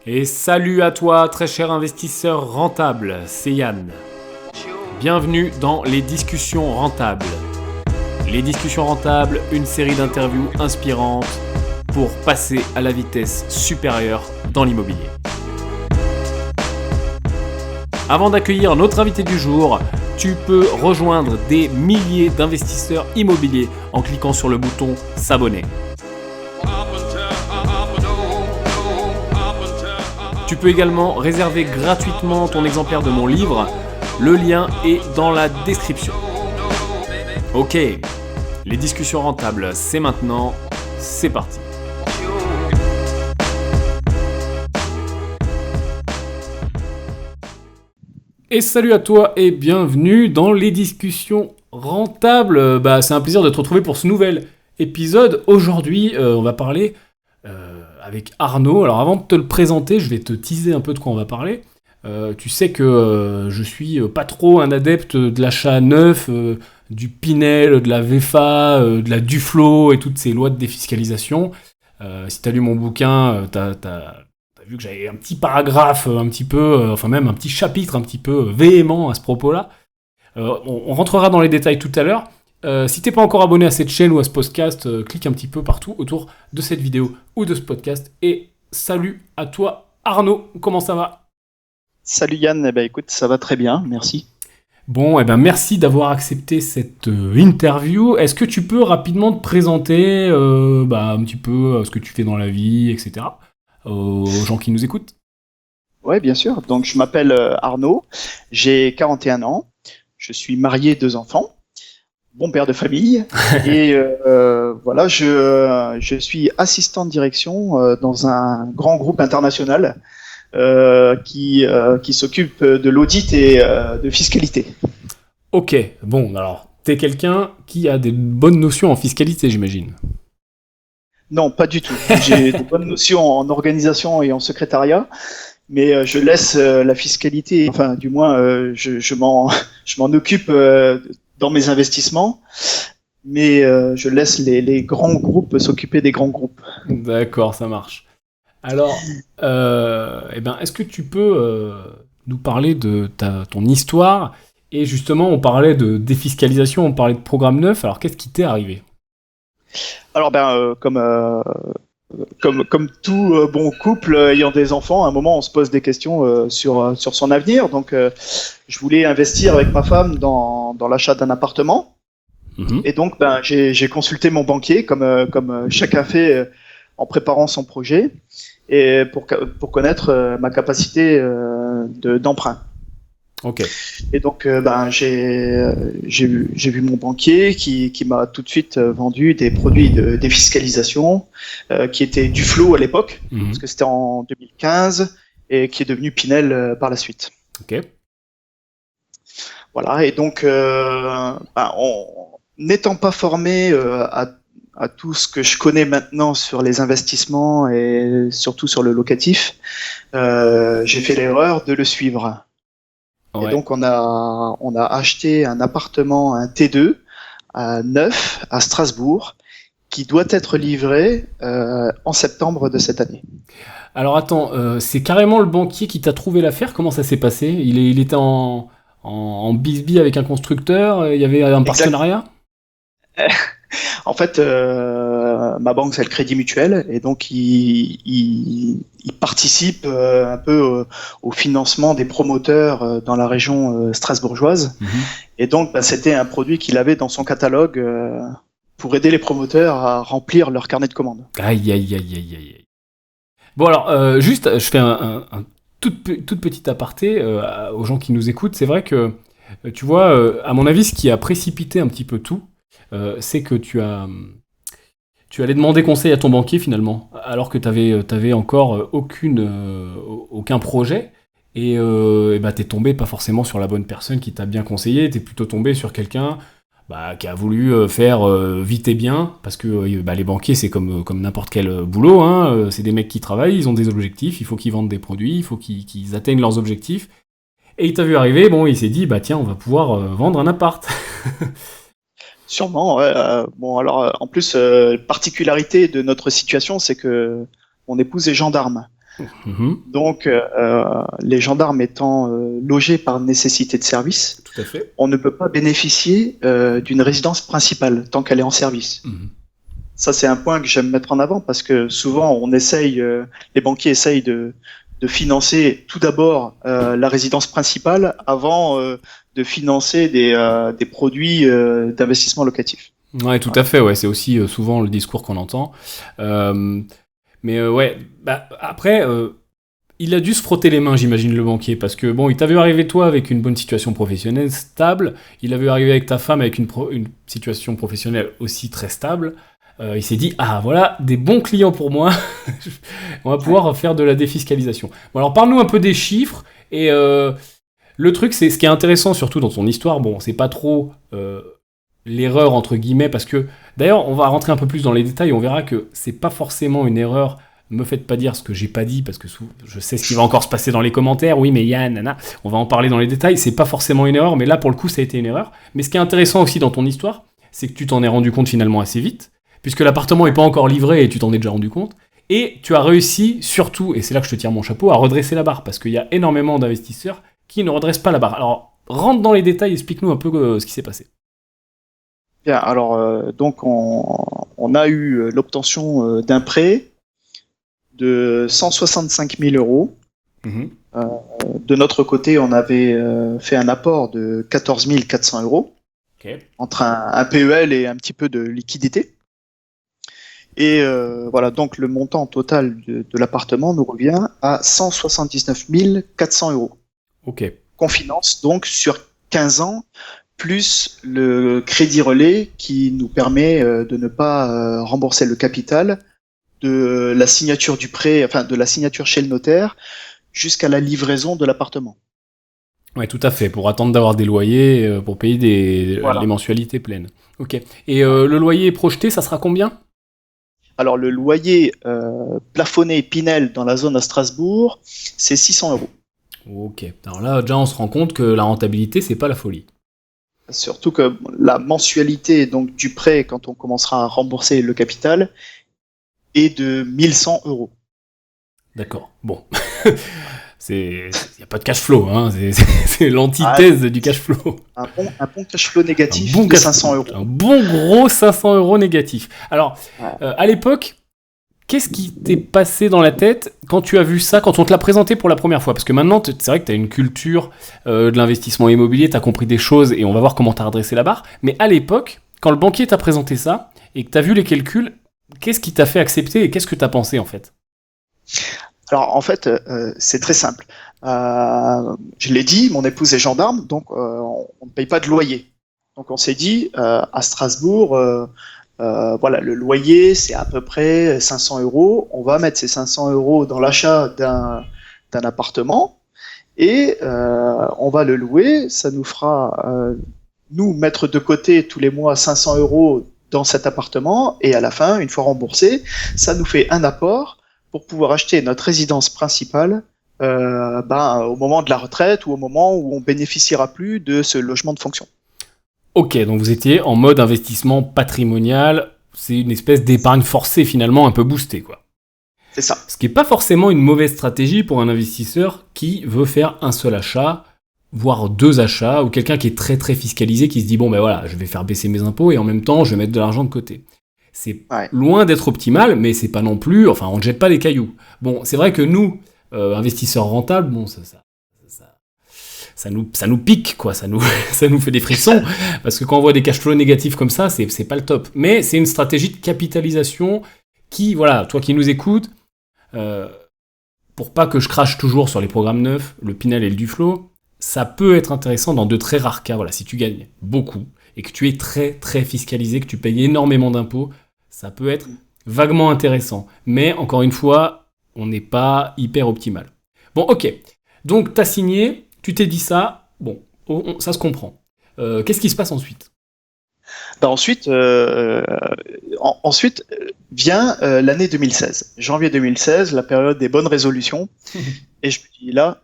Et salut à toi, très cher investisseur rentable, c'est Yann. Bienvenue dans Les Discussions Rentables. Les Discussions Rentables, une série d'interviews inspirantes pour passer à la vitesse supérieure dans l'immobilier. Avant d'accueillir notre invité du jour, tu peux rejoindre des milliers d'investisseurs immobiliers en cliquant sur le bouton s'abonner. Tu peux également réserver gratuitement ton exemplaire de mon livre. Le lien est dans la description. Ok, les discussions rentables, c'est maintenant, c'est parti. Et salut à toi et bienvenue dans les discussions rentables. C'est un plaisir de te retrouver pour ce nouvel épisode. Aujourd'hui, on va parler avec Arnaud. Alors avant de te le présenter, je vais te teaser un peu de quoi on va parler. Tu sais que je suis pas trop un adepte de l'achat neuf, du Pinel, de la VFA, de la Duflo et toutes ces lois de défiscalisation. Si tu as lu mon bouquin, tu as vu que j'avais un petit paragraphe un petit peu, même un petit chapitre un petit peu véhément à ce propos-là. On rentrera dans les détails tout à l'heure. Si t'es pas encore abonné à cette chaîne ou à ce podcast, clique un petit peu partout autour de cette vidéo ou de ce podcast. Et salut à toi Arnaud, comment ça va ? Salut Yann, écoute, ça va très bien, merci. Bon, merci d'avoir accepté cette interview. Est-ce que tu peux rapidement te présenter un petit peu ce que tu fais dans la vie, etc. aux gens qui nous écoutent ? Ouais, bien sûr. Donc je m'appelle Arnaud, j'ai 41 ans, je suis marié, 2 enfants. Bon père de famille et voilà, je suis assistant de direction dans un grand groupe international qui s'occupe de l'audit et de fiscalité. Ok, bon alors t'es quelqu'un qui a des bonnes notions en fiscalité, j'imagine. Non, pas du tout. J'ai des bonnes notions en organisation et en secrétariat, mais je laisse la fiscalité, enfin du moins je m'en occupe dans mes investissements, mais je laisse les grands groupes s'occuper des grands groupes. D'accord, ça marche. Alors, est-ce que tu peux nous parler de ton histoire ? Et justement, on parlait de défiscalisation, on parlait de programme neuf. Alors, qu'est-ce qui t'est arrivé ? Alors, comme tout bon couple ayant des enfants, à un moment, on se pose des questions sur son avenir. Donc, je voulais investir avec ma femme dans l'achat d'un appartement. Et donc, j'ai consulté mon banquier, comme chacun fait en préparant son projet, et pour connaître ma capacité d'emprunt. Ok. Et donc, j'ai vu mon banquier qui m'a tout de suite vendu des produits de défiscalisation qui étaient Duflo à l'époque, parce que c'était en 2015, et qui est devenu Pinel par la suite. Ok. Voilà, et donc, n'étant pas formé à tout ce que je connais maintenant sur les investissements et surtout sur le locatif, j'ai fait l'erreur de le suivre. Ouais. Et donc on a acheté un appartement, un T2 neuf à Strasbourg, qui doit être livré en septembre de cette année. Alors attends, c'est carrément le banquier qui t'a trouvé l'affaire ? Comment ça s'est passé ? Il était en bisbille avec un constructeur ? Il y avait un partenariat ? En fait, ma banque, c'est le Crédit Mutuel, et donc il participe un peu au financement des promoteurs dans la région strasbourgeoise. Et donc, c'était un produit qu'il avait dans son catalogue pour aider les promoteurs à remplir leur carnet de commandes. Aïe. Bon alors, juste, je fais un toute petite aparté aux gens qui nous écoutent. C'est vrai que, tu vois, à mon avis, ce qui a précipité un petit peu tout, c'est que tu allais demander conseil à ton banquier finalement, alors que t'avais encore aucun projet, et t'es tombé pas forcément sur la bonne personne qui t'a bien conseillé, t'es plutôt tombé sur quelqu'un qui a voulu faire vite et bien, parce que les banquiers c'est comme n'importe quel boulot, hein, c'est des mecs qui travaillent, ils ont des objectifs, il faut qu'ils vendent des produits, il faut qu'ils atteignent leurs objectifs, et il t'a vu arriver, il s'est dit tiens, on va pouvoir vendre un appart. Sûrement, ouais. En plus, particularité de notre situation, c'est que mon épouse est gendarme. Donc, les gendarmes étant logés par nécessité de service, Tout à fait. on ne peut pas bénéficier d'une résidence principale tant qu'elle est en service. Ça, c'est un point que j'aime mettre en avant parce que souvent, les banquiers essayent de financer tout d'abord la résidence principale avant de financer des produits d'investissement locatif. Ouais, tout à fait, ouais, c'est aussi souvent le discours qu'on entend. Ouais, bah, après, il a dû se frotter les mains, j'imagine, le banquier, parce que bon, il t'a vu arriver toi avec une bonne situation professionnelle stable, il a vu arriver avec ta femme avec une situation professionnelle aussi très stable. Il s'est dit, ah voilà, des bons clients pour moi, on va pouvoir faire de la défiscalisation. Bon, alors parle-nous un peu des chiffres, et le truc, c'est ce qui est intéressant surtout dans ton histoire, bon, c'est pas trop l'erreur entre guillemets, parce que d'ailleurs, on va rentrer un peu plus dans les détails, on verra que c'est pas forcément une erreur. Me faites pas dire ce que j'ai pas dit, parce que je sais ce qui va encore se passer dans les commentaires. Oui, mais Yann, nana, on va en parler dans les détails. C'est pas forcément une erreur, mais là, pour le coup, ça a été une erreur. Mais ce qui est intéressant aussi dans ton histoire, c'est que tu t'en es rendu compte finalement assez vite, puisque l'appartement est pas encore livré et tu t'en es déjà rendu compte. Et tu as réussi, surtout, et c'est là que je te tire mon chapeau, à redresser la barre, parce qu'il y a énormément d'investisseurs qui ne redressent pas la barre. Alors, rentre dans les détails, explique-nous un peu ce qui s'est passé. Bien, alors donc on a eu l'obtention d'un prêt de 165 000 euros. De notre côté, on avait fait un apport de 14 400 euros entre un PEL et un petit peu de liquidité. Et voilà, donc le montant total de l'appartement nous revient à 179 400 euros. Qu'on finance donc sur 15 ans, plus le crédit relais qui nous permet de ne pas rembourser le capital de la signature du prêt, enfin de la signature chez le notaire, jusqu'à la livraison de l'appartement. Ouais, tout à fait, pour attendre d'avoir des loyers, pour payer les mensualités pleines. Ok. Et le loyer projeté, ça sera combien ? Alors le loyer plafonné Pinel dans la zone à Strasbourg, c'est 600 euros. Ok. Alors là, déjà, on se rend compte que la rentabilité, c'est pas la folie. Surtout que la mensualité donc du prêt, quand on commencera à rembourser le capital, est de 1100 euros. D'accord. Bon. Il n'y a pas de cash flow, hein. C'est l'antithèse du cash flow. Un bon cash flow négatif de 500 euros. Un bon gros 500 euros négatif. Alors, à l'époque, qu'est-ce qui t'est passé dans la tête quand tu as vu ça, quand on te l'a présenté pour la première fois ? Parce que maintenant, c'est vrai que tu as une culture de l'investissement immobilier, tu as compris des choses et on va voir comment tu as redressé la barre. Mais à l'époque, quand le banquier t'a présenté ça et que tu as vu les calculs, qu'est-ce qui t'a fait accepter et qu'est-ce que tu as pensé en fait ? Alors en fait, c'est très simple. Je l'ai dit, mon épouse est gendarme, donc on ne paye pas de loyer. Donc on s'est dit, à Strasbourg, voilà, le loyer, c'est à peu près 500 euros. On va mettre ces 500 euros dans l'achat d'un appartement et on va le louer. Ça nous fera, nous, mettre de côté tous les mois 500 euros dans cet appartement et à la fin, une fois remboursé, ça nous fait un apport pour pouvoir acheter notre résidence principale au moment de la retraite ou au moment où on bénéficiera plus de ce logement de fonction. Ok, donc vous étiez en mode investissement patrimonial, c'est une espèce d'épargne forcée finalement un peu boostée quoi. C'est ça. Ce qui n'est pas forcément une mauvaise stratégie pour un investisseur qui veut faire un seul achat, voire 2 achats, ou quelqu'un qui est très très fiscalisé, qui se dit bon ben voilà, je vais faire baisser mes impôts et en même temps je vais mettre de l'argent de côté. C'est loin d'être optimal, mais c'est pas non plus, enfin on ne jette pas des cailloux. Bon, c'est vrai que nous, investisseurs rentables, bon ça nous pique quoi, ça nous fait des frissons, parce que quand on voit des cash flows négatifs comme ça, c'est pas le top. Mais c'est une stratégie de capitalisation qui, voilà, toi qui nous écoutes, pour pas que je crache toujours sur les programmes neufs, le Pinel et le Duflo, ça peut être intéressant dans de très rares cas. Voilà, si tu gagnes beaucoup et que tu es très très fiscalisé, que tu payes énormément d'impôts, ça peut être vaguement intéressant. Mais encore une fois, on n'est pas hyper optimal. Bon, ok. Donc t'as signé, tu t'es dit ça, bon, ça se comprend. Qu'est-ce qui se passe ensuite ? Ensuite vient l'année 2016. Janvier 2016, la période des bonnes résolutions. Et je me dis là,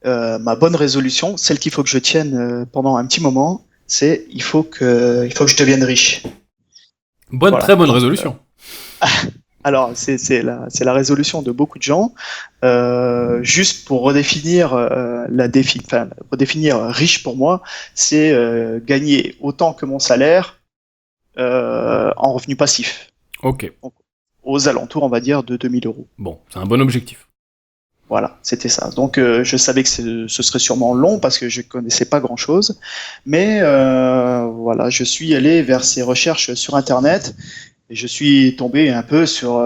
ma bonne résolution, celle qu'il faut que je tienne pendant un petit moment, c'est il faut que je devienne riche. Très bonne résolution. Alors, c'est la résolution de beaucoup de gens. Juste pour redéfinir redéfinir riche pour moi, c'est gagner autant que mon salaire en revenu passif. Ok. Donc, aux alentours, on va dire, de 2000 euros. Bon, c'est un bon objectif. Voilà, c'était ça. Donc, je savais que ce serait sûrement long parce que je connaissais pas grand-chose, mais voilà, je suis allé vers ces recherches sur Internet et je suis tombé un peu sur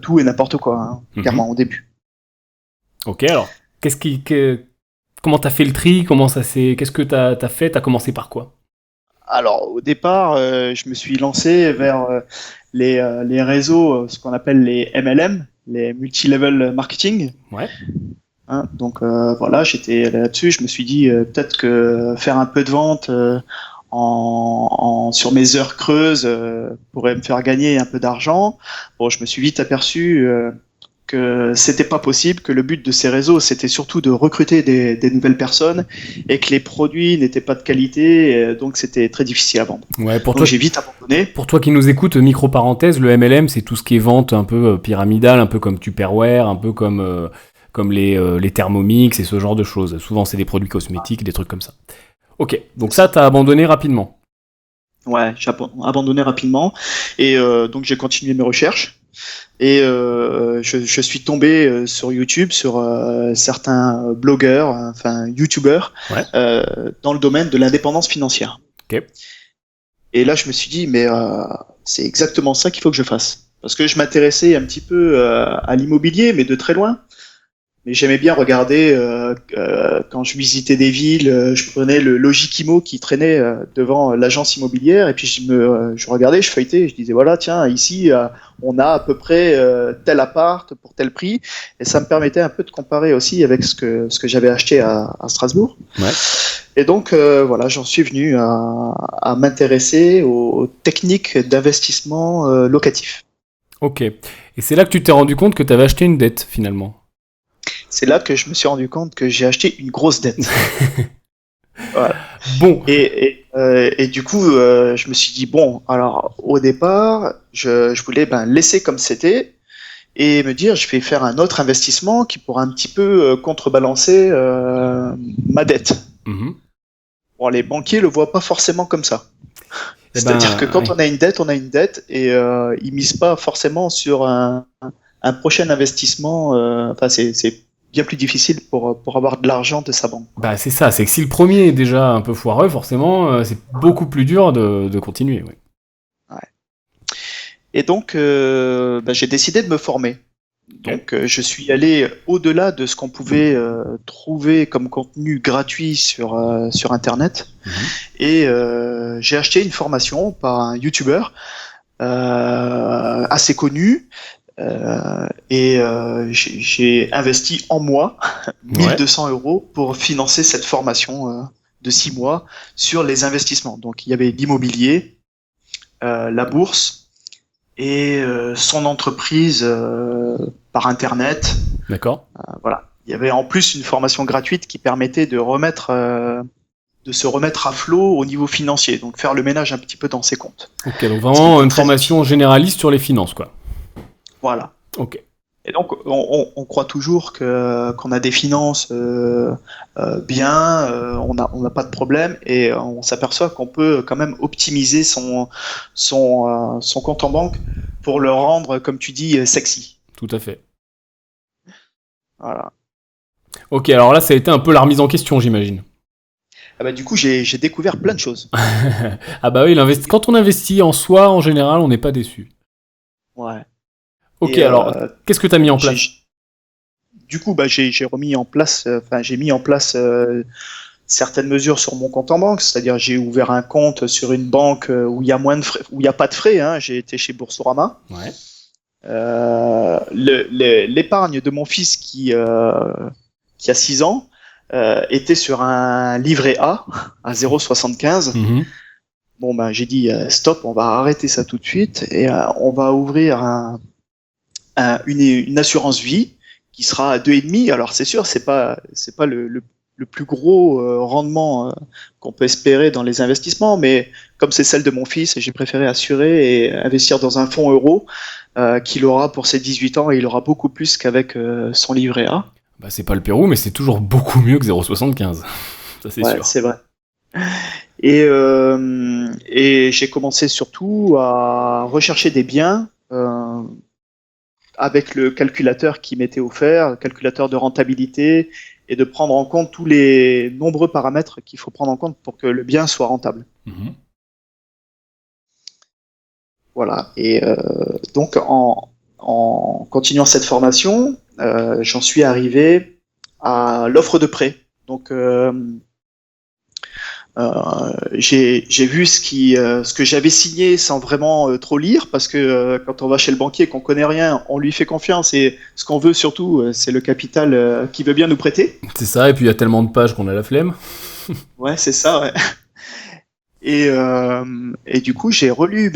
tout et n'importe quoi, hein, clairement au début. Ok, alors, comment t'as fait le tri? Qu'est-ce que t'as fait? T'as commencé par quoi? Alors, au départ, je me suis lancé vers les réseaux, ce qu'on appelle les MLM, les multi-level marketing. Ouais. Hein, donc voilà, j'étais là-dessus. Je me suis dit peut-être que faire un peu de vente sur mes heures creuses pourrait me faire gagner un peu d'argent. Bon, je me suis vite aperçu que c'était pas possible, que le but de ces réseaux c'était surtout de recruter des nouvelles personnes et que les produits n'étaient pas de qualité, donc c'était très difficile à vendre. Ouais, Donc j'ai vite abandonné. pour toi qui nous écoutes, micro-parenthèse, le MLM, c'est tout ce qui est vente un peu pyramidale, un peu comme Tupperware, un peu comme les Thermomix et ce genre de choses. Souvent, c'est des produits cosmétiques, des trucs comme ça. Ok, donc ça, t'as abandonné rapidement. Ouais, j'ai abandonné rapidement et donc j'ai continué mes recherches. Et je suis tombé sur YouTube sur certains blogueurs, enfin YouTubeurs, Ouais. dans le domaine de l'indépendance financière. Ok. Et là, je me suis dit, mais c'est exactement ça qu'il faut que je fasse. Parce que je m'intéressais un petit peu à l'immobilier, mais de très loin. Mais j'aimais bien regarder quand je visitais des villes, je prenais le Logikimo qui traînait devant l'agence immobilière et puis je regardais, je feuilletais, et je disais voilà tiens ici on a à peu près tel appart pour tel prix et ça me permettait un peu de comparer aussi avec ce que j'avais acheté à Strasbourg. Ouais. Et donc voilà j'en suis venu à m'intéresser aux techniques d'investissement locatif. Ok. Et c'est là que tu t'es rendu compte que t'avais acheté une dette, finalement. C'est là que je me suis rendu compte que j'ai acheté une grosse dette. Voilà. Bon. Et du coup, je me suis dit, bon, alors au départ, je voulais laisser comme c'était et me dire, je vais faire un autre investissement qui pourra un petit peu contrebalancer ma dette. Mhm. Bon, les banquiers le voient pas forcément comme ça. Eh C'est-à-dire que quand oui. on a une dette et ils misent pas forcément sur un prochain investissement. Enfin, c'est bien plus difficile pour avoir de l'argent de sa banque. Bah c'est ça, c'est que si le premier est déjà un peu foireux, forcément, c'est beaucoup plus dur de continuer. Ouais. Ouais. Et donc, j'ai décidé de me former. Ok. Donc, je suis allé au-delà de ce qu'on pouvait trouver comme contenu gratuit sur Internet. Mhm. Et j'ai acheté une formation par un YouTuber assez connu. J'ai investi en moi 1200 euros pour financer cette formation de 6 mois sur les investissements. Donc, il y avait l'immobilier, la bourse et son entreprise par Internet. D'accord. Voilà. Il y avait en plus une formation gratuite qui permettait de se remettre à flot au niveau financier, donc faire le ménage un petit peu dans ses comptes. Ok, donc Ce qui vraiment était une très formation utile. généraliste sur les finances, quoi. Voilà. Ok. Et donc, on croit toujours qu'on a des finances bien, on n'a pas de problème, et on s'aperçoit qu'on peut quand même optimiser son compte en banque pour le rendre, comme tu dis, sexy. Tout à fait. Voilà. Ok, alors là, ça a été un peu la remise en question, j'imagine. Ah bah, du coup, j'ai découvert plein de choses. Ah bah oui, quand on investit en soi, en général, on n'est pas déçu. Ouais. Ok, Et alors, qu'est-ce que t'as mis en j'ai, place? du coup, j'ai remis en place, j'ai mis en place certaines mesures sur mon compte en banque, c'est-à-dire j'ai ouvert un compte sur une banque où il y a moins de frais, où il n'y a pas de frais. Hein. J'ai été chez Boursorama. Ouais. L'épargne de mon fils qui a 6 ans était sur un livret A à 0,75. Mhm. Bon ben j'ai dit stop, on va arrêter ça tout de suite et on va ouvrir une assurance vie qui sera à 2,5. Alors c'est sûr, c'est pas le plus gros rendement qu'on peut espérer dans les investissements, mais comme c'est celle de mon fils, j'ai préféré assurer et investir dans un fonds euro qu'il aura pour ses 18 ans, et il aura beaucoup plus qu'avec son livret A. Bah, c'est pas le Pérou, mais c'est toujours beaucoup mieux que 0,75. Ça, c'est sûr. C'est vrai. Et j'ai commencé surtout à rechercher des biens avec le calculateur qui m'était offert, le calculateur de rentabilité, et de prendre en compte tous les nombreux paramètres qu'il faut prendre en compte pour que le bien soit rentable. Mhm. Voilà. Et donc, en continuant cette formation, j'en suis arrivé à l'offre de prêt. Donc, j'ai vu ce que j'avais signé sans vraiment trop lire, parce que quand on va chez le banquier et qu'on connaît rien, on lui fait confiance, et ce qu'on veut surtout, c'est le capital qui veut bien nous prêter. C'est ça, et puis il y a tellement de pages qu'on a la flemme. Ouais, c'est ça, ouais. Et du coup, j'ai relu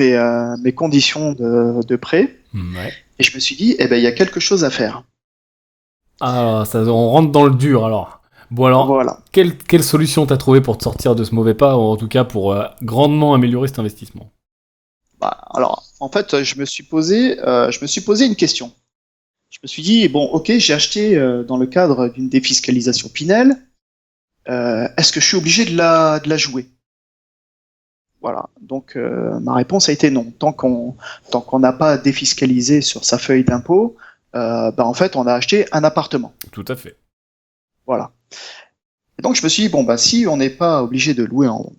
mes conditions de prêt, Ouais. et je me suis dit, eh ben, il y a quelque chose à faire. Ah, ça, on rentre dans le dur alors. Bon alors, Voilà. quelle solution t'as trouvé pour te sortir de ce mauvais pas, ou en tout cas pour grandement améliorer cet investissement? Bah, alors, en fait, je me suis posé une question. Je me suis dit, bon, ok, j'ai acheté dans le cadre d'une défiscalisation Pinel. Est-ce que je suis obligé de la jouer? Voilà. Donc, ma réponse a été non. Tant qu'on n'a pas défiscalisé sur sa feuille d'impôt, bah, en fait, on a acheté un appartement. Tout à fait. Voilà. Et donc, je me suis dit, bon, bah, si on n'est pas obligé de louer en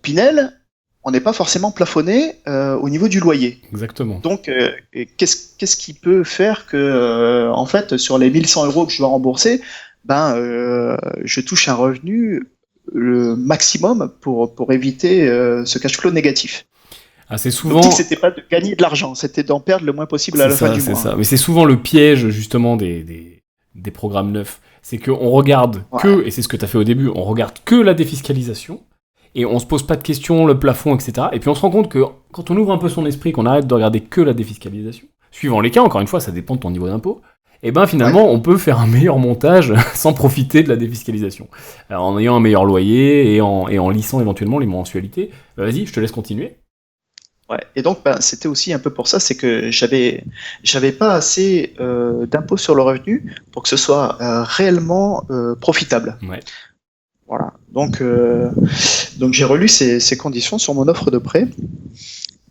Pinel, on n'est pas forcément plafonné au niveau du loyer. Exactement. Donc, qu'est-ce qui peut faire que, en fait, sur les 1100 euros que je dois rembourser, je touche un revenu le maximum pour éviter ce cash flow négatif. Ah, c'est souvent. L'optique, c'était pas de gagner de l'argent, c'était d'en perdre le moins possible à la fin du mois. C'est ça. Mais c'est souvent le piège justement des programmes neufs. C'est qu'on regarde que, et c'est ce que tu as fait au début, on regarde que la défiscalisation, et on se pose pas de questions, le plafond, etc. Et puis on se rend compte que quand on ouvre un peu son esprit, qu'on arrête de regarder que la défiscalisation, suivant les cas, encore une fois, ça dépend de ton niveau d'impôt, et ben finalement on peut faire un meilleur montage sans profiter de la défiscalisation. Alors, en ayant un meilleur loyer et en lissant éventuellement les mensualités. Vas-y, je te laisse continuer. Ouais. Et donc, c'était aussi un peu pour ça, c'est que j'avais pas assez d'impôt sur le revenu pour que ce soit réellement profitable. Ouais. Voilà. Donc j'ai relu ces conditions sur mon offre de prêt.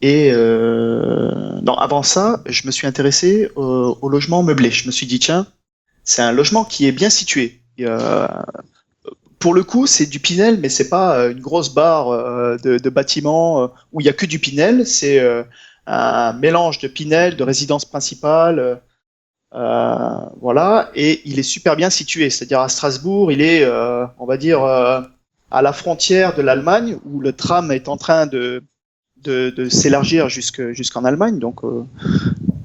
Et non, avant ça, je me suis intéressé au logement meublé. Je me suis dit, tiens, c'est un logement qui est bien situé. Et, pour le coup, c'est du Pinel, mais c'est pas une grosse barre de bâtiments où il y a que du Pinel. C'est un mélange de Pinel, de résidence principale, voilà. Et il est super bien situé. C'est-à-dire à Strasbourg, il est, on va dire, à la frontière de l'Allemagne, où le tram est en train de s'élargir jusqu'en Allemagne. Donc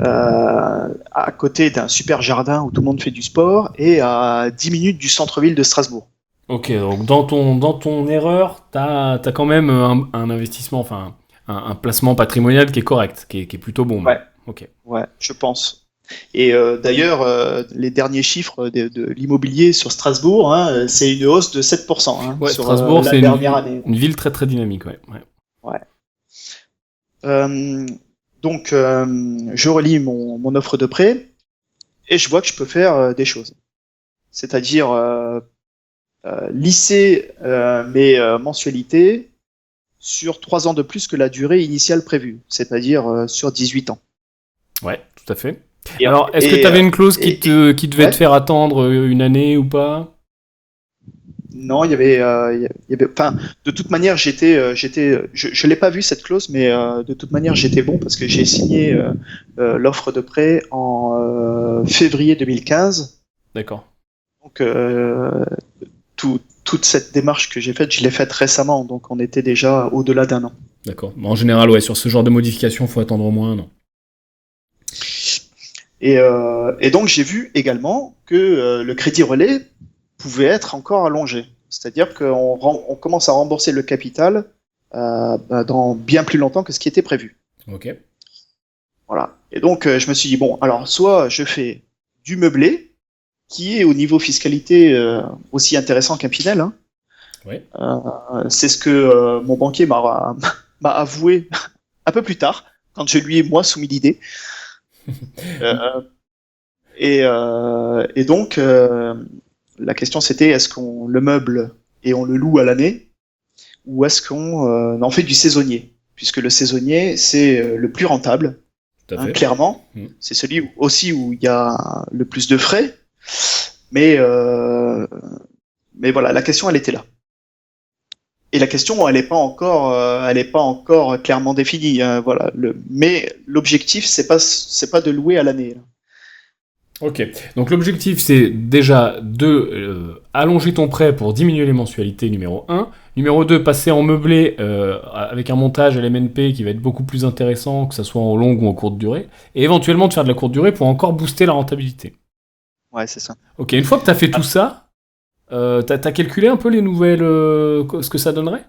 à côté d'un super jardin où tout le monde fait du sport, et à 10 minutes du centre-ville de Strasbourg. Ok, donc dans ton erreur, t'as quand même un investissement, enfin un placement patrimonial qui est correct, qui est plutôt bon. Ouais. Ok. Ouais, je pense. Et d'ailleurs, les derniers chiffres de l'immobilier sur Strasbourg, hein, c'est une hausse de 7% Ouais, sur Strasbourg, la c'est dernière année. Une ville très très dynamique, ouais. Ouais. Donc, je relis mon offre de prêt et je vois que je peux faire des choses. C'est-à-dire lisser mes mensualités sur 3 ans de plus que la durée initiale prévue, c'est-à-dire sur 18 ans. Ouais, tout à fait. Alors, est-ce que tu avais une clause qui devait te faire attendre une année ou pas? Non, il y avait, enfin, de toute manière, je l'ai pas vu cette clause, mais de toute manière, j'étais bon parce que j'ai signé l'offre de prêt en février 2015. D'accord. Donc, toute cette démarche que j'ai faite, je l'ai faite récemment, donc on était déjà au-delà d'un an. D'accord. En général, ouais, sur ce genre de modification, faut attendre au moins un an. Et donc, j'ai vu également que le crédit relais pouvait être encore allongé. C'est-à-dire qu'on commence à rembourser le capital dans bien plus longtemps que ce qui était prévu. Ok. Voilà. Et donc, je me suis dit, bon, alors, soit je fais du meublé, qui est au niveau fiscalité aussi intéressant qu'un Pinel. Hein. Ouais. C'est ce que mon banquier m'a avoué un peu plus tard, quand je lui ai moi soumis l'idée. Et donc, la question c'était est-ce qu'on le meuble et on le loue à l'année, ou est-ce qu'on en fait du saisonnier, puisque le saisonnier c'est le plus rentable, clairement. C'est celui aussi où il y a le plus de frais, mais voilà, la question elle était là. Et la question, elle n'est pas encore clairement définie. Hein, voilà. Mais l'objectif, c'est pas de louer à l'année. Là. Ok. Donc l'objectif, c'est déjà de allonger ton prêt pour diminuer les mensualités, numéro 1. Numéro 2, passer en meublé avec un montage LMNP qui va être beaucoup plus intéressant, que ce soit en longue ou en courte durée. Et éventuellement de faire de la courte durée pour encore booster la rentabilité. Ouais, c'est ça. Ok, une fois que tu as fait tout ça, t'as calculé un peu les nouvelles, ce que ça donnerait ?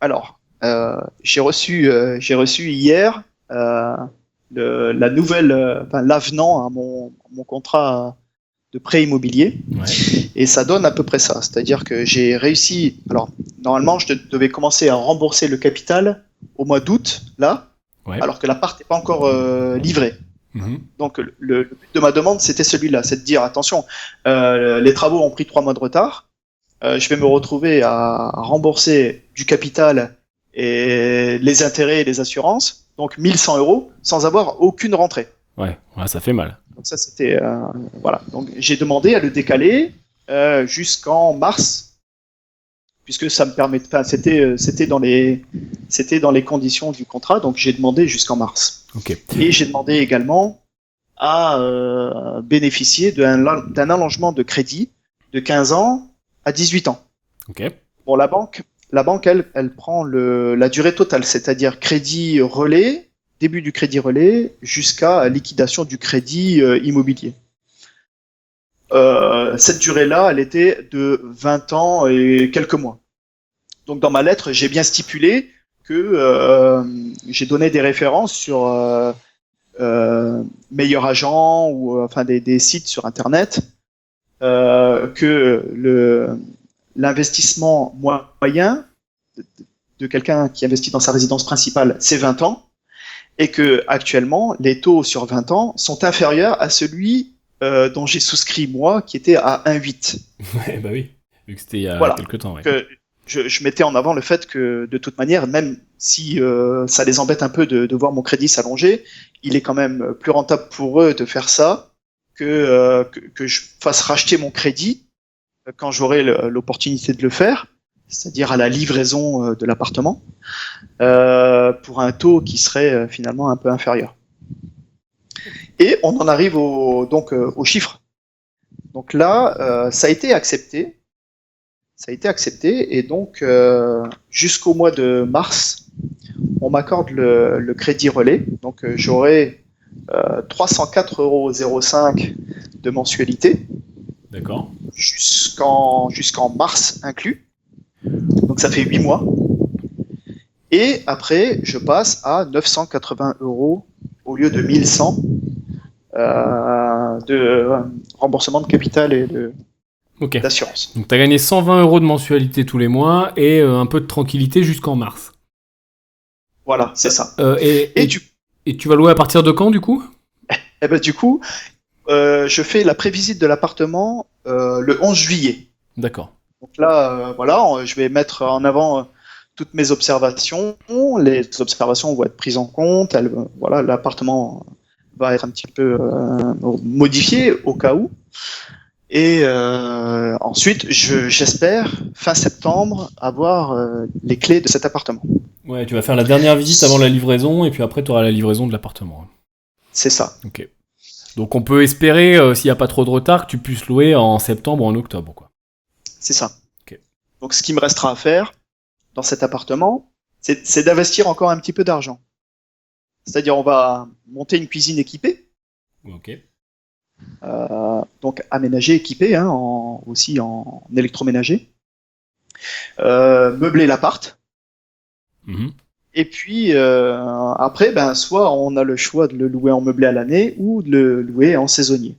Alors, j'ai reçu hier la nouvelle, l'avenant à mon contrat de prêt immobilier, et ça donne à peu près ça. C'est-à-dire que j'ai réussi. Alors, normalement, je devais commencer à rembourser le capital au mois d'août, là, alors que l'appart n'est pas encore livré. Donc, le but de ma demande, c'était celui-là, c'est de dire attention, les travaux ont pris 3 mois de retard. Je vais me retrouver à rembourser du capital et les intérêts et les assurances, donc 1100 € sans avoir aucune rentrée. Ouais, ça fait mal. Donc ça c'était voilà. Donc j'ai demandé à le décaler jusqu'en mars, puisque ça me permet. Enfin, c'était dans les conditions du contrat, donc j'ai demandé jusqu'en mars. Okay. Et j'ai demandé également à bénéficier d'un allongement de crédit de 15 ans à 18 ans. Okay. Bon, la banque, elle prend la durée totale, c'est-à-dire crédit relais, début du crédit relais, jusqu'à liquidation du crédit immobilier. Cette durée-là, elle était de 20 ans et quelques mois. Donc, dans ma lettre, j'ai bien stipulé que j'ai donné des références sur Meilleur Agent ou enfin des sites sur Internet, que l'investissement moyen de quelqu'un qui investit dans sa résidence principale, c'est 20 ans, et que actuellement les taux sur 20 ans sont inférieurs à celui dont j'ai souscrit moi, qui était à 1,8. Ouais, bah oui, vu que c'était il y a quelques temps. Ouais. Que je mettais en avant le fait que, de toute manière, même si ça les embête un peu de voir mon crédit s'allonger, il est quand même plus rentable pour eux de faire ça que je fasse racheter mon crédit quand j'aurai l'opportunité de le faire, c'est-à-dire à la livraison de l'appartement, pour un taux qui serait finalement un peu inférieur. Et on en arrive aux chiffres. Donc là, ça a été accepté. Et donc jusqu'au mois de mars, on m'accorde le crédit relais. Donc j'aurai 304,05 € de mensualité. D'accord. Jusqu'en mars inclus. Donc ça fait 8 mois. Et après, je passe à 980 € au lieu de 1100 de remboursement de capital et d'assurance. Donc tu as gagné 120 € de mensualité tous les mois et un peu de tranquillité jusqu'en mars. Voilà, c'est ça. Et tu vas louer à partir de quand, du coup ? Eh ben, du coup, je fais la prévisite de l'appartement le 11 juillet. D'accord. Donc là, je vais mettre en avant toutes mes observations. Les observations vont être prises en compte. L'appartement va être un petit peu modifié au cas où. Et ensuite, j'espère, fin septembre, avoir les clés de cet appartement. Ouais, tu vas faire la dernière visite avant la livraison, et puis après, tu auras la livraison de l'appartement. C'est ça. Ok. Donc on peut espérer, s'il n'y a pas trop de retard, que tu puisses louer en septembre ou en octobre, quoi. C'est ça. Okay. Donc ce qui me restera à faire dans cet appartement, c'est d'investir encore un petit peu d'argent. C'est-à-dire, on va monter une cuisine équipée. Ok. Donc aménagée, équipée, aussi en électroménager. Meubler l'appart. Mm-hmm. Et puis après, soit on a le choix de le louer en meublé à l'année ou de le louer en saisonnier.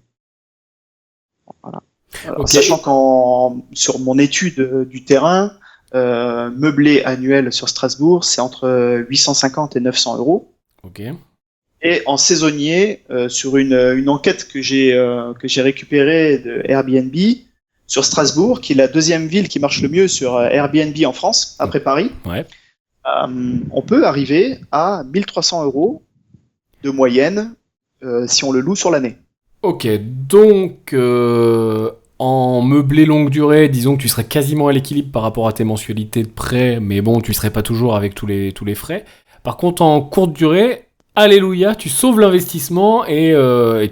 Alors, sachant sur mon étude du terrain, meublé annuel sur Strasbourg, c'est entre 850 et 900 euros. Ok. Et en saisonnier, sur une enquête que j'ai récupérée de Airbnb sur Strasbourg, qui est la deuxième ville qui marche le mieux sur Airbnb en France, après Paris, Ouais. on peut arriver à 1300 euros de moyenne si on le loue sur l'année. Ok, donc en meublé longue durée, disons que tu serais quasiment à l'équilibre par rapport à tes mensualités de prêt, mais bon, tu serais pas toujours avec tous les frais. Par contre, en courte durée, alléluia, tu sauves l'investissement et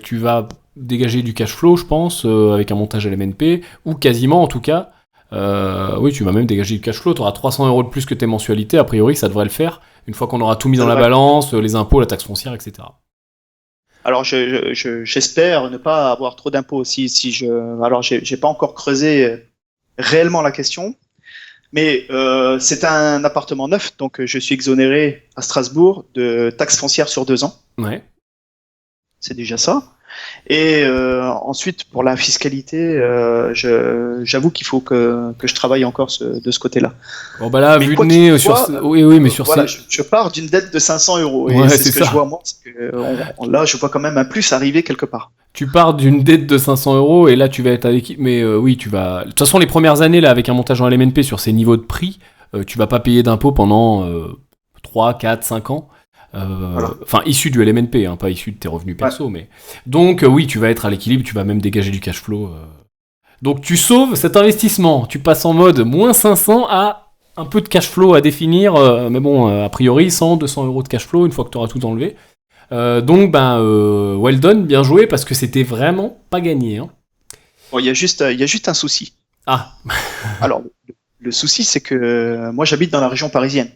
tu vas dégager du cash flow, je pense, avec un montage LMNP, ou quasiment en tout cas. Oui, tu vas même dégager du cash flow, tu auras 300 euros de plus que tes mensualités, a priori ça devrait le faire, une fois qu'on aura tout mis dans la balance, les impôts, la taxe foncière, etc. Alors j'espère ne pas avoir trop d'impôts aussi. Alors j'ai pas encore creusé réellement la question, mais c'est un appartement neuf, donc je suis exonéré à Strasbourg de taxe foncière sur 2 ans. Ouais. C'est déjà ça. Et ensuite, pour la fiscalité, j'avoue qu'il faut que je travaille encore de ce côté-là. Bon bah là, mais vu de nez, oui, mais sur voilà, ces... je pars d'une dette de 500 euros. Et Ouais, c'est ce que ça. je vois moi. Là, je vois quand même un plus arriver quelque part. Tu pars d'une dette de 500 euros et là tu vas être avec... Mais oui, tu vas... De toute façon, les premières années, là, avec un montage en LMNP sur ces niveaux de prix, tu vas pas payer d'impôts pendant 3, 4, 5 ans. Voilà. Enfin, issu du LMNP, hein, pas issu de tes revenus perso, mais... Donc, oui, tu vas être à l'équilibre, tu vas même dégager du cash flow. Donc, tu sauves cet investissement. Tu passes en mode moins 500 à un peu de cash flow à définir, mais bon, a priori, 100, 200 euros de cash flow une fois que tu auras tout enlevé. Donc, well done, bien joué, parce que c'était vraiment pas gagné. Hein. Bon, il y a juste un souci. Ah. Alors, le souci, c'est que moi, j'habite dans la région parisienne.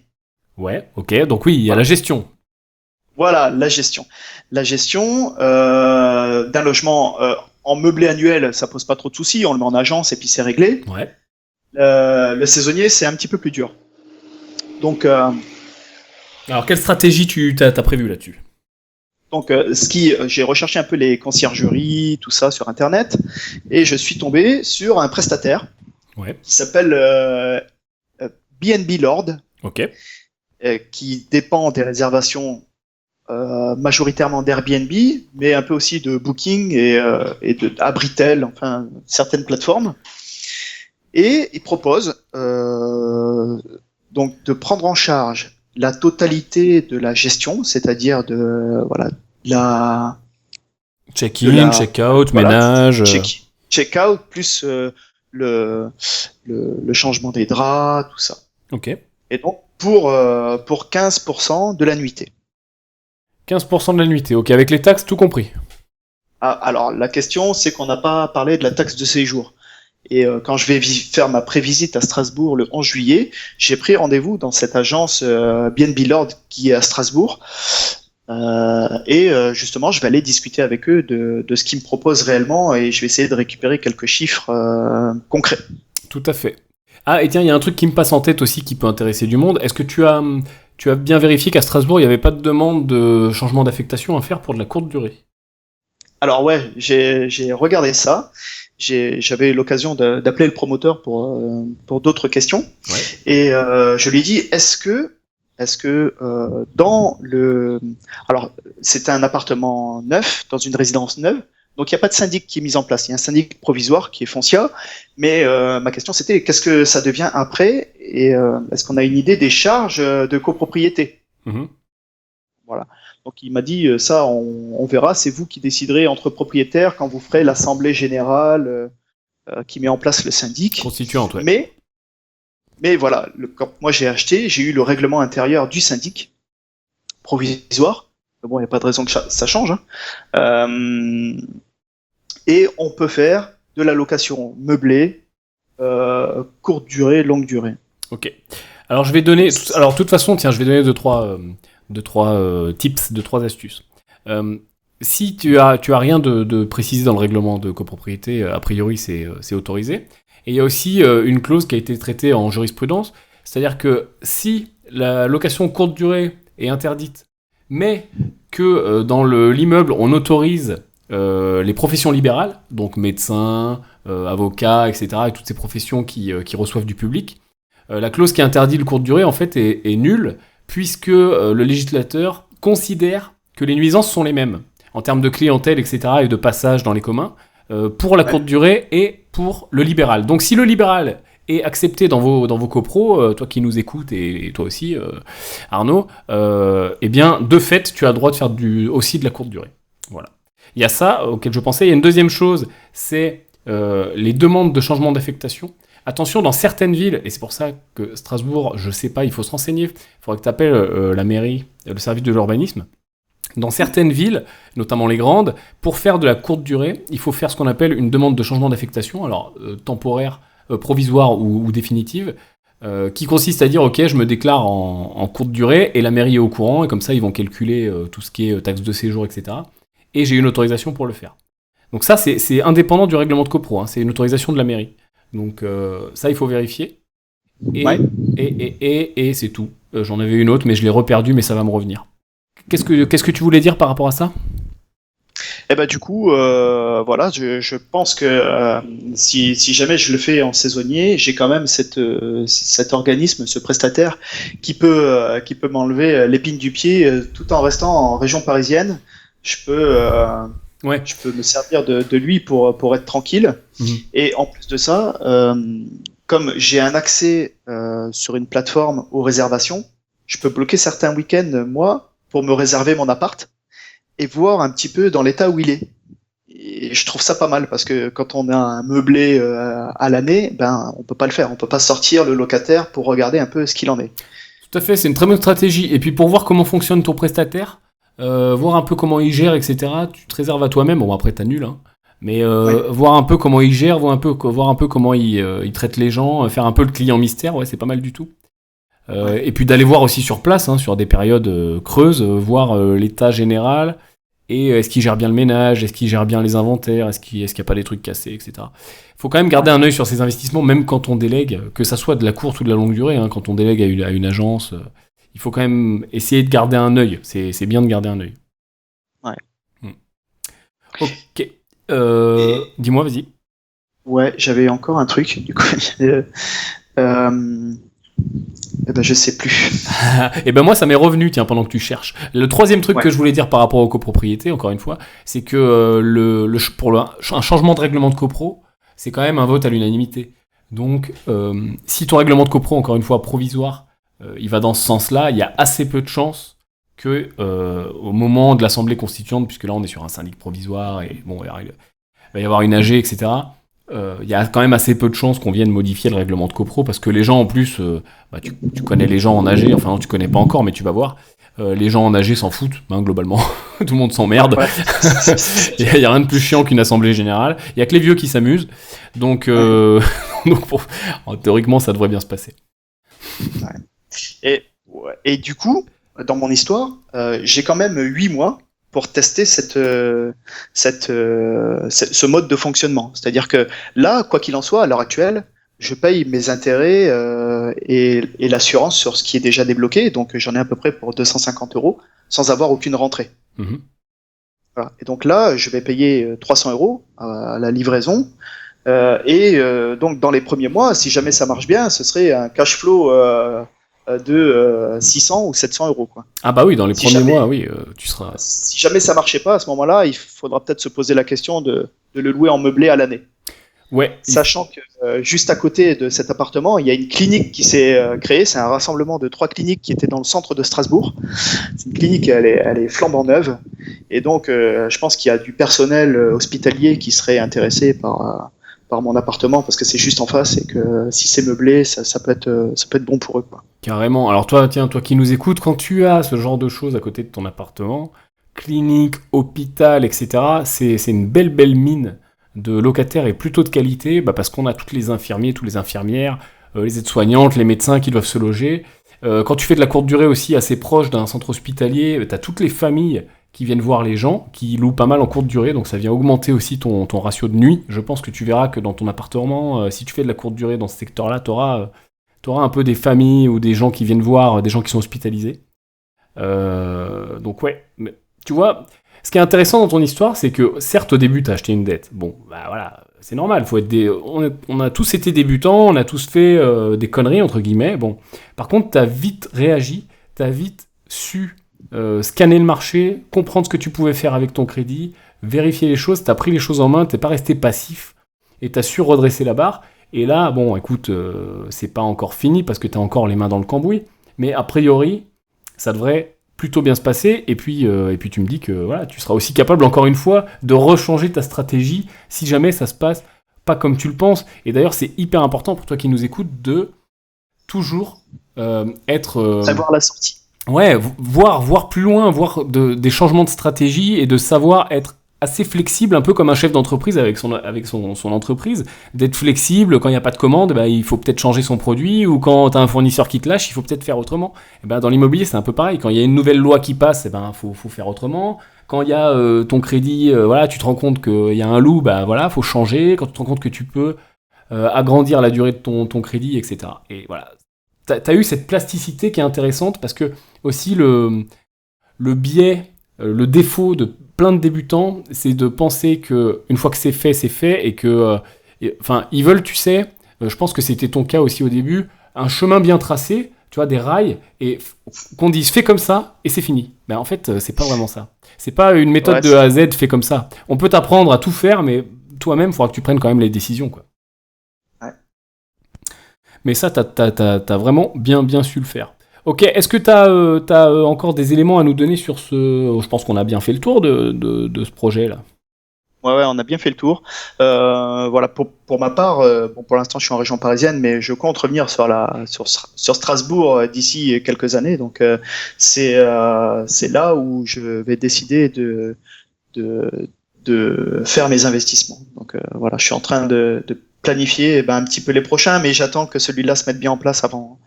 Ouais, ok, donc oui, il y a la gestion. Voilà, la gestion. La gestion d'un logement en meublé annuel, ça pose pas trop de soucis, on le met en agence et puis c'est réglé. Ouais. Le saisonnier, c'est un petit peu plus dur. Donc, alors, quelle stratégie t'as prévu là-dessus ? Donc, j'ai recherché un peu les conciergeries, tout ça sur Internet, et je suis tombé sur un prestataire qui s'appelle B&B Lord, qui dépend des réservations majoritairement d'Airbnb, mais un peu aussi de Booking et de Abritel, enfin certaines plateformes. Et il propose donc de prendre en charge la totalité de la gestion, c'est-à-dire la check-in, check-out, ménage. Check-out plus le changement des draps, tout ça. Ok. Et donc pour 15% de la nuitée. 15% de la nuitée, ok, avec les taxes, tout compris. Ah, alors la question, c'est qu'on n'a pas parlé de la taxe de séjour. Et quand je vais faire ma prévisite à Strasbourg le 11 juillet, j'ai pris rendez-vous dans cette agence B&B Lord qui est à Strasbourg. Et justement, je vais aller discuter avec eux de ce qu'ils me proposent réellement et je vais essayer de récupérer quelques chiffres concrets. Tout à fait. Ah, et tiens, il y a un truc qui me passe en tête aussi qui peut intéresser du monde. Est-ce que tu as bien vérifié qu'à Strasbourg, il n'y avait pas de demande de changement d'affectation à faire pour de la courte durée ? Alors ouais, j'ai regardé ça. J'avais l'occasion d'appeler le promoteur pour d'autres questions. Ouais. Et je lui ai dit, est-ce que dans le... Alors, c'est un appartement neuf, dans une résidence neuve, donc il n'y a pas de syndic qui est mis en place. Il y a un syndic provisoire qui est Foncia, mais ma question c'était, qu'est-ce que ça devient après ? Et est-ce qu'on a une idée des charges de copropriété ? Voilà. Donc il m'a dit, ça, on verra, c'est vous qui déciderez entre propriétaires quand vous ferez l'assemblée générale qui met en place le syndic. Constituante, ouais. Mais voilà, quand moi j'ai acheté, j'ai eu le règlement intérieur du syndic provisoire. Bon, il n'y a pas de raison que ça change. Hein. Et on peut faire de la location meublée, courte durée, longue durée. Ok. Alors je vais donner... Alors de toute façon, tiens, je vais donner deux, trois tips, 2-3 astuces. Si tu as rien de précisé dans le règlement de copropriété, a priori c'est autorisé. Et il y a aussi une clause qui a été traitée en jurisprudence, c'est-à-dire que si la location courte durée est interdite, mais que dans l'immeuble on autorise les professions libérales, donc médecins, avocats, etc., et toutes ces professions qui reçoivent du public. La clause qui interdit le courte durée, en fait, est nulle, puisque le législateur considère que les nuisances sont les mêmes, en termes de clientèle, etc., et de passage dans les communs, pour la courte durée et pour le libéral. Donc si le libéral est accepté dans vos copros, toi qui nous écoutes et toi aussi, Arnaud, eh bien, de fait, tu as le droit de faire aussi de la courte durée. Voilà. Il y a ça auquel je pensais. Il y a une deuxième chose, c'est les demandes de changement d'affectation. Attention, dans certaines villes, et c'est pour ça que Strasbourg, je sais pas, il faut se renseigner, il faudrait que tu appelles la mairie, le service de l'urbanisme. Dans certaines villes, notamment les grandes, pour faire de la courte durée, il faut faire ce qu'on appelle une demande de changement d'affectation, alors temporaire, provisoire ou définitive, qui consiste à dire ok, je me déclare en courte durée et la mairie est au courant et comme ça ils vont calculer tout ce qui est taxe de séjour, etc. Et j'ai une autorisation pour le faire. Donc ça c'est indépendant du règlement de copro, hein, c'est une autorisation de la mairie. Donc ça il faut vérifier. Et c'est tout. J'en avais une autre mais je l'ai reperdue mais ça va me revenir. Qu'est-ce que tu voulais dire par rapport à ça ? Et bah du coup, voilà, je pense que si jamais je le fais en saisonnier, j'ai quand même cet organisme, ce prestataire qui peut m'enlever l'épine du pied tout en restant en région parisienne. Je peux me servir de lui pour être tranquille. Mmh. Et en plus de ça, comme j'ai un accès sur une plateforme aux réservations, je peux bloquer certains week-ends, moi, pour me réserver mon appart et voir un petit peu dans l'état où il est. Et je trouve ça pas mal parce que quand on a un meublé à l'année, ben on peut pas le faire, on peut pas sortir le locataire pour regarder un peu ce qu'il en est. Tout à fait, c'est une très bonne stratégie. Et puis pour voir comment fonctionne ton prestataire, voir un peu comment il gère, etc. Tu te réserves à toi-même. Bon après t'annules, hein. Mais voir un peu comment il gère, voir un peu comment il traite les gens, faire un peu le client mystère, ouais, c'est pas mal du tout. Et puis d'aller voir aussi sur place, hein, sur des périodes creuses, voir l'état général, et est-ce qu'il gère bien le ménage, est-ce qu'il gère bien les inventaires, est-ce qu'il n'y a pas des trucs cassés, etc. Il faut quand même garder un œil sur ces investissements, même quand on délègue, que ça soit de la courte ou de la longue durée, hein, quand on délègue à une agence, il faut quand même essayer de garder un œil, c'est bien de garder un œil. Ouais. Ok, dis-moi, vas-y. Ouais, j'avais encore un truc, du coup... Eh ben, je sais plus. Et ben moi ça m'est revenu, tiens, pendant que tu cherches. Le troisième truc que je voulais dire par rapport aux copropriétés, encore une fois, c'est que un changement de règlement de copro, c'est quand même un vote à l'unanimité. Donc si ton règlement de copro, encore une fois provisoire, il va dans ce sens-là, il y a assez peu de chances que au moment de l'Assemblée constituante, puisque là on est sur un syndic provisoire et bon, il va y avoir une AG, etc. Il y a quand même assez peu de chances qu'on vienne modifier le règlement de copro parce que les gens en plus, tu connais les gens en AG, enfin non, tu connais pas encore mais tu vas voir, les gens en AG s'en foutent, hein, globalement, tout le monde s'emmerde, ouais. Il y a rien de plus chiant qu'une assemblée générale, il y a que les vieux qui s'amusent, donc théoriquement ça devrait bien se passer. Ouais. Et du coup, dans mon histoire, j'ai quand même 8 mois pour tester ce mode de fonctionnement. C'est-à-dire que là, quoi qu'il en soit, à l'heure actuelle, je paye mes intérêts et l'assurance sur ce qui est déjà débloqué, donc j'en ai à peu près pour 250 € sans avoir aucune rentrée. Mmh. Voilà. Et donc là, je vais payer 300 € à la livraison, donc dans les premiers mois, si jamais ça marche bien, ce serait un cash flow de 600 ou 700 €, quoi. Ah bah oui, dans les premiers mois, oui, tu seras... Si jamais ça marchait pas, à ce moment-là, il faudra peut-être se poser la question de le louer en meublé à l'année. Ouais. Sachant que juste à côté de cet appartement, il y a une clinique qui s'est créée. C'est un rassemblement de 3 cliniques qui étaient dans le centre de Strasbourg. C'est une clinique, elle est flambant neuve. Et donc, je pense qu'il y a du personnel hospitalier qui serait intéressé par mon appartement parce que c'est juste en face et que si c'est meublé, ça peut être bon pour eux, quoi. Carrément. Alors toi qui nous écoutes, quand tu as ce genre de choses à côté de ton appartement, clinique, hôpital, etc., c'est une belle mine de locataires et plutôt de qualité, parce qu'on a tous les infirmiers, toutes les infirmières, les aides-soignantes, les médecins qui doivent se loger. Quand tu fais de la courte durée aussi assez proche d'un centre hospitalier, t'as toutes les familles qui viennent voir les gens, qui louent pas mal en courte durée, donc ça vient augmenter aussi ton ratio de nuit. Je pense que tu verras que dans ton appartement, si tu fais de la courte durée dans ce secteur-là, t'auras un peu des familles ou des gens qui viennent voir, des gens qui sont hospitalisés. Donc ouais, mais, tu vois, Ce qui est intéressant dans ton histoire, c'est que certes au début t'as acheté une dette. Bon, bah voilà, c'est normal. On a tous été débutants, on a tous fait des conneries entre guillemets. Bon, par contre t'as vite réagi, t'as vite su scanner le marché, comprendre ce que tu pouvais faire avec ton crédit, vérifier les choses. T'as pris les choses en main, t'es pas resté passif et t'as su redresser la barre. Et là, bon, écoute, c'est pas encore fini parce que t'as encore les mains dans le cambouis, mais a priori, ça devrait plutôt bien se passer, et puis tu me dis que voilà, tu seras aussi capable, encore une fois, de rechanger ta stratégie si jamais ça se passe pas comme tu le penses. Et d'ailleurs, c'est hyper important pour toi qui nous écoutes de toujours être... Savoir la sortie. Ouais, voir plus loin, voir des changements de stratégie et de savoir être assez flexible, un peu comme un chef d'entreprise avec son entreprise, d'être flexible quand il n'y a pas de commande, bah, il faut peut-être changer son produit, ou quand tu as un fournisseur qui te lâche, il faut peut-être faire autrement. Et ben, dans l'immobilier, c'est un peu pareil. Quand il y a une nouvelle loi qui passe, faut faire autrement. Quand il y a ton crédit, voilà, tu te rends compte qu'il y a un loup, bah, voilà, faut changer. Quand tu te rends compte que tu peux agrandir la durée de ton crédit, etc. Et voilà, t'as eu cette plasticité qui est intéressante parce que aussi le biais, le défaut de plein de débutants, c'est de penser que une fois que c'est fait, et que, enfin, ils veulent, tu sais, je pense que c'était ton cas aussi au début, un chemin bien tracé, tu vois, des rails, et qu'on dise fais comme ça et c'est fini. Ben en fait, c'est pas vraiment ça. C'est pas une méthode de A à Z fait comme ça. On peut t'apprendre à tout faire, mais toi-même, il faudra que tu prennes quand même les décisions, quoi. Ouais. Mais ça, t'as vraiment bien su le faire. Ok, est-ce que tu as encore des éléments à nous donner sur ce... Je pense qu'on a bien fait le tour de ce projet-là. Ouais, on a bien fait le tour. Voilà, pour ma part, bon, pour l'instant, je suis en région parisienne, mais je compte revenir sur Strasbourg d'ici quelques années. Donc, c'est là où je vais décider de faire mes investissements. Donc, voilà, je suis en train de planifier un petit peu les prochains, mais j'attends que celui-là se mette bien en place avant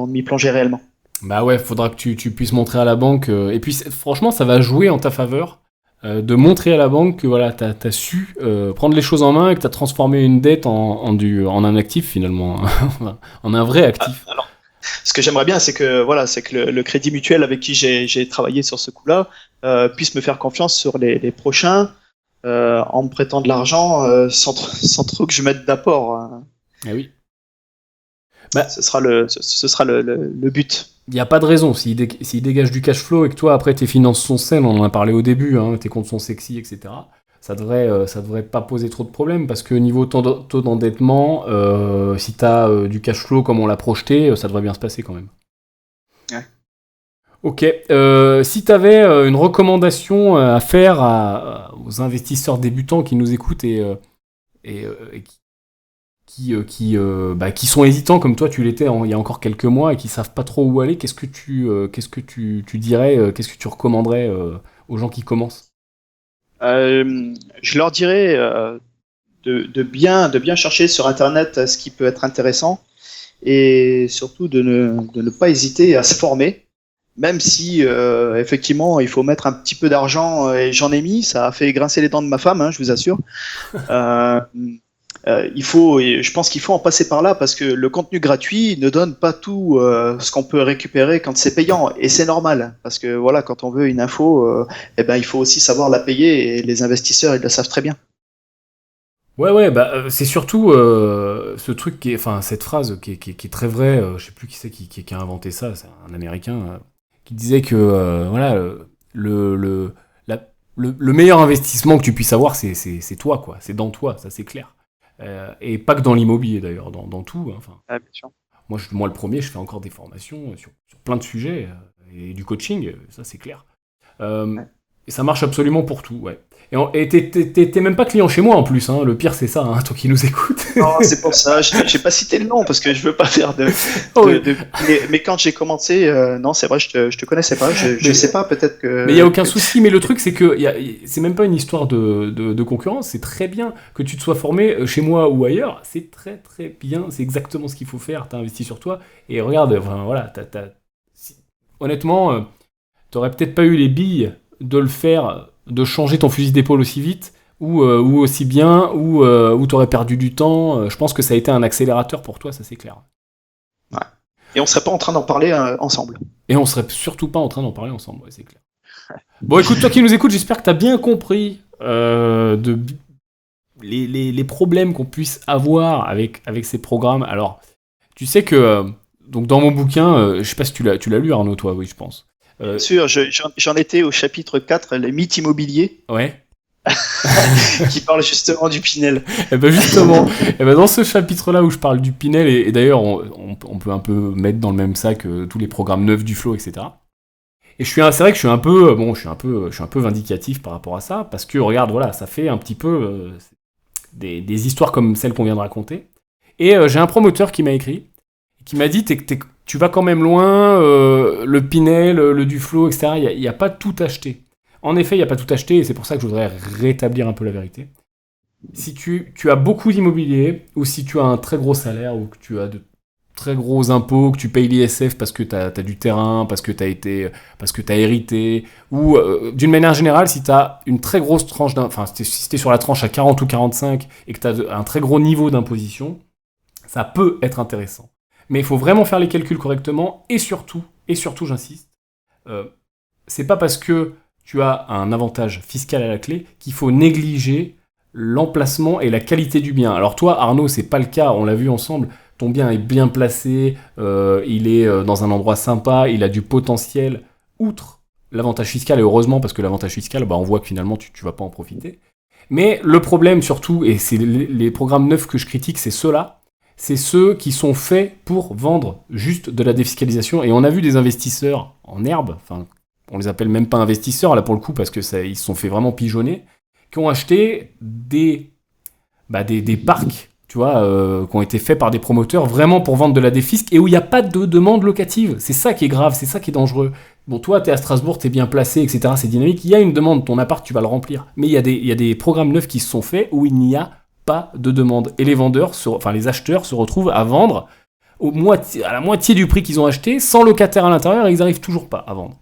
de m'y plonger réellement. Bah ouais, faudra que tu puisses montrer à la banque. Et puis, franchement, ça va jouer en ta faveur de montrer à la banque que voilà, t'as su prendre les choses en main et que t'as transformé une dette en un actif finalement, en un vrai actif. Alors, ce que j'aimerais bien, c'est que le Crédit Mutuel avec qui j'ai travaillé sur ce coup-là puisse me faire confiance sur les prochains en me prêtant de l'argent sans trop que je mette d'apport. Hein. Eh oui. Bah, ce sera le but. Il n'y a pas de raison. S'il dégage du cash flow et que toi, après, tes finances sont saines, on en a parlé au début, hein, tes comptes sont sexy, etc., ça devrait pas poser trop de problèmes parce que niveau taux d'endettement, si tu as du cash flow comme on l'a projeté, ça devrait bien se passer quand même. Ouais. Ok. Si tu avais une recommandation à faire aux investisseurs débutants qui nous écoutent et qui sont hésitants comme toi tu l'étais il y a encore quelques mois et qui savent pas trop où aller, qu'est-ce que tu dirais, qu'est-ce que tu recommanderais aux gens qui commencent? Je leur dirais de bien chercher sur Internet ce qui peut être intéressant et surtout de ne pas hésiter à se former, même si effectivement il faut mettre un petit peu d'argent et j'en ai mis, ça a fait grincer les dents de ma femme, hein, je vous assure. Je pense qu'il faut en passer par là parce que le contenu gratuit ne donne pas tout ce qu'on peut récupérer quand c'est payant et c'est normal parce que voilà, quand on veut une info, il faut aussi savoir la payer et les investisseurs ils le savent très bien. Ouais, bah c'est surtout ce truc cette phrase qui est très vraie. Je sais plus qui c'est qui a inventé ça, c'est un Américain qui disait que voilà le meilleur investissement que tu puisses avoir c'est toi quoi, c'est dans toi, ça c'est clair. Et pas que dans l'immobilier d'ailleurs, dans tout. Hein, Ah, bien sûr. Moi le premier, je fais encore des formations sur plein de sujets et du coaching, ça c'est clair. Ouais. Et ça marche absolument pour tout, ouais. Et t'es même pas client chez moi en plus, hein. Le pire c'est ça, hein, toi qui nous écoutes. Non, c'est pour ça, j'ai pas cité le nom parce que je veux pas faire mais quand j'ai commencé, non, c'est vrai, je te connaissais pas, je sais pas, peut-être que. Mais il y a aucun souci, mais le truc c'est que c'est même pas une histoire de concurrence, c'est très bien que tu te sois formé chez moi ou ailleurs, c'est très très bien, c'est exactement ce qu'il faut faire, t'as investi sur toi, et regarde, enfin, voilà, honnêtement, t'aurais peut-être pas eu les billes de le faire, de changer ton fusil d'épaule aussi vite, ou aussi bien, ou t'aurais perdu du temps. Je pense que ça a été un accélérateur pour toi, ça c'est clair. Ouais. Et on serait pas en train d'en parler ensemble. Et on serait surtout pas en train d'en parler ensemble, ouais, c'est clair. Bon, écoute, toi qui nous écoutes, j'espère que tu as bien compris les problèmes qu'on puisse avoir avec ces programmes. Alors, tu sais que donc dans mon bouquin, je sais pas si tu l'as lu, Arnaud, toi, oui, je pense. Bien sûr, j'en étais au chapitre 4, les mythes immobiliers. Ouais. Qui parle justement du Pinel. Et ben justement, dans ce chapitre-là où je parle du Pinel, et d'ailleurs on peut un peu mettre dans le même sac tous les programmes neufs du Flow, etc. Et c'est vrai que je suis un peu vindicatif par rapport à ça, parce que regarde, voilà, ça fait un petit peu des histoires comme celles qu'on vient de raconter. Et j'ai un promoteur qui m'a écrit, qui m'a dit tu vas quand même loin, le Pinel, le Duflo, etc. Il n'y a pas tout acheté. En effet, il n'y a pas tout acheté, et c'est pour ça que je voudrais rétablir un peu la vérité. Si tu as beaucoup d'immobilier, ou si tu as un très gros salaire, ou que tu as de très gros impôts, que tu payes l'ISF parce que tu as du terrain, parce que tu as hérité, ou d'une manière générale, si tu as une très grosse tranche si tu es sur la tranche à 40 ou 45 et que tu as un très gros niveau d'imposition, ça peut être intéressant. Mais il faut vraiment faire les calculs correctement, et surtout j'insiste, c'est pas parce que tu as un avantage fiscal à la clé qu'il faut négliger l'emplacement et la qualité du bien. Alors toi, Arnaud, c'est pas le cas, on l'a vu ensemble, ton bien est bien placé, il est dans un endroit sympa, il a du potentiel, outre l'avantage fiscal, et heureusement, parce que l'avantage fiscal, on voit que finalement, tu vas pas en profiter. Mais le problème surtout, et c'est les programmes neufs que je critique, c'est ceux-là, c'est ceux qui sont faits pour vendre juste de la défiscalisation, et on a vu des investisseurs en herbe, on les appelle même pas investisseurs là pour le coup parce que ils se sont fait vraiment pigeonner, qui ont acheté des parcs, tu vois, qui ont été faits par des promoteurs vraiment pour vendre de la défisque et où il n'y a pas de demande locative. C'est ça qui est grave, c'est ça qui est dangereux. Bon, toi, t'es à Strasbourg, t'es bien placé, etc. C'est dynamique. Il y a une demande, ton appart, tu vas le remplir. Mais il y a des programmes neufs qui se sont faits où il n'y a pas de demande et les acheteurs se retrouvent à vendre à la moitié du prix qu'ils ont acheté, sans locataire à l'intérieur, et ils n'arrivent toujours pas à vendre.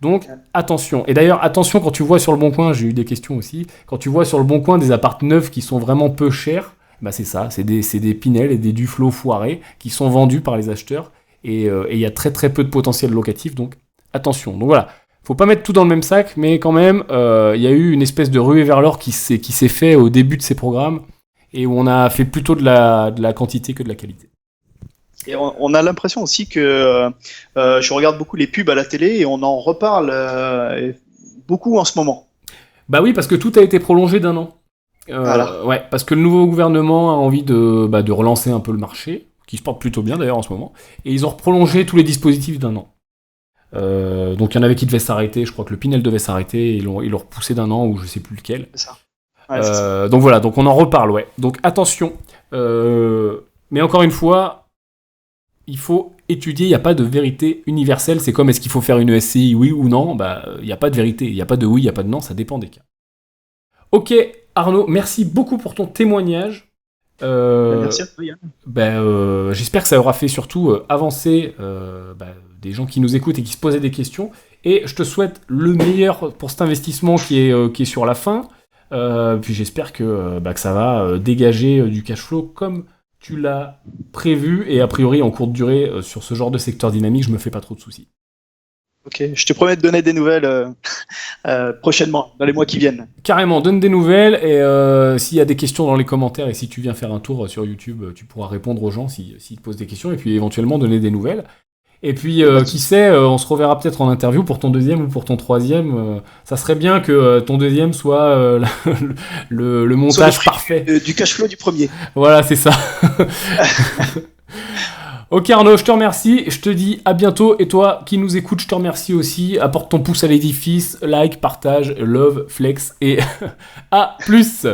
Donc, attention. Et d'ailleurs, attention quand tu vois sur le Bon Coin, j'ai eu des questions aussi, quand tu vois sur le Bon Coin des apparts neufs qui sont vraiment peu chers, c'est ça, c'est des Pinel et des Duflo foirés qui sont vendus par les acheteurs, et il y a très très peu de potentiel locatif, donc attention. Donc voilà, faut pas mettre tout dans le même sac, mais quand même, il y a eu une espèce de ruée vers l'or qui s'est fait au début de ces programmes, et où on a fait plutôt de la quantité que de la qualité. Et on a l'impression aussi que je regarde beaucoup les pubs à la télé et on en reparle beaucoup en ce moment. Bah oui, parce que tout a été prolongé d'1 an. Voilà. Ouais, parce que le nouveau gouvernement a envie de relancer un peu le marché, qui se porte plutôt bien d'ailleurs en ce moment, et ils ont prolongé tous les dispositifs d'1 an. Donc il y en avait qui devaient s'arrêter, je crois que le Pinel devait s'arrêter, ils l'ont repoussé d'1 an, ou je sais plus lequel. C'est ça. Ouais, c'est ça. Donc voilà, donc on en reparle, ouais. Donc attention. Mais encore une fois, il faut étudier, il n'y a pas de vérité universelle, c'est comme est-ce qu'il faut faire une SCI, oui ou non, il n'y a pas de vérité, il n'y a pas de oui, il n'y a pas de non, ça dépend des cas. Ok, Arnaud, merci beaucoup pour ton témoignage. Merci à toi, Yann. J'espère que ça aura fait surtout avancer des gens qui nous écoutent et qui se posaient des questions, et je te souhaite le meilleur pour cet investissement qui est sur la fin, puis j'espère que ça va dégager du cash flow comme tu l'as prévu, et a priori en courte durée sur ce genre de secteur dynamique, je me fais pas trop de soucis. Ok, je te promets de donner des nouvelles prochainement, dans les mois qui viennent. Carrément, donne des nouvelles, et s'il y a des questions dans les commentaires, et si tu viens faire un tour sur YouTube, tu pourras répondre aux gens s'ils te posent des questions, et puis éventuellement donner des nouvelles. Et puis, qui sait, on se reverra peut-être en interview pour ton 2e ou pour ton 3e. Ça serait bien que ton 2e soit le montage parfait. Du cash flow du premier. Voilà, c'est ça. Ok Arnaud, je te remercie. Je te dis à bientôt. Et toi qui nous écoutes, je te remercie aussi. Apporte ton pouce à l'édifice. Like, partage, love, flex. Et à plus.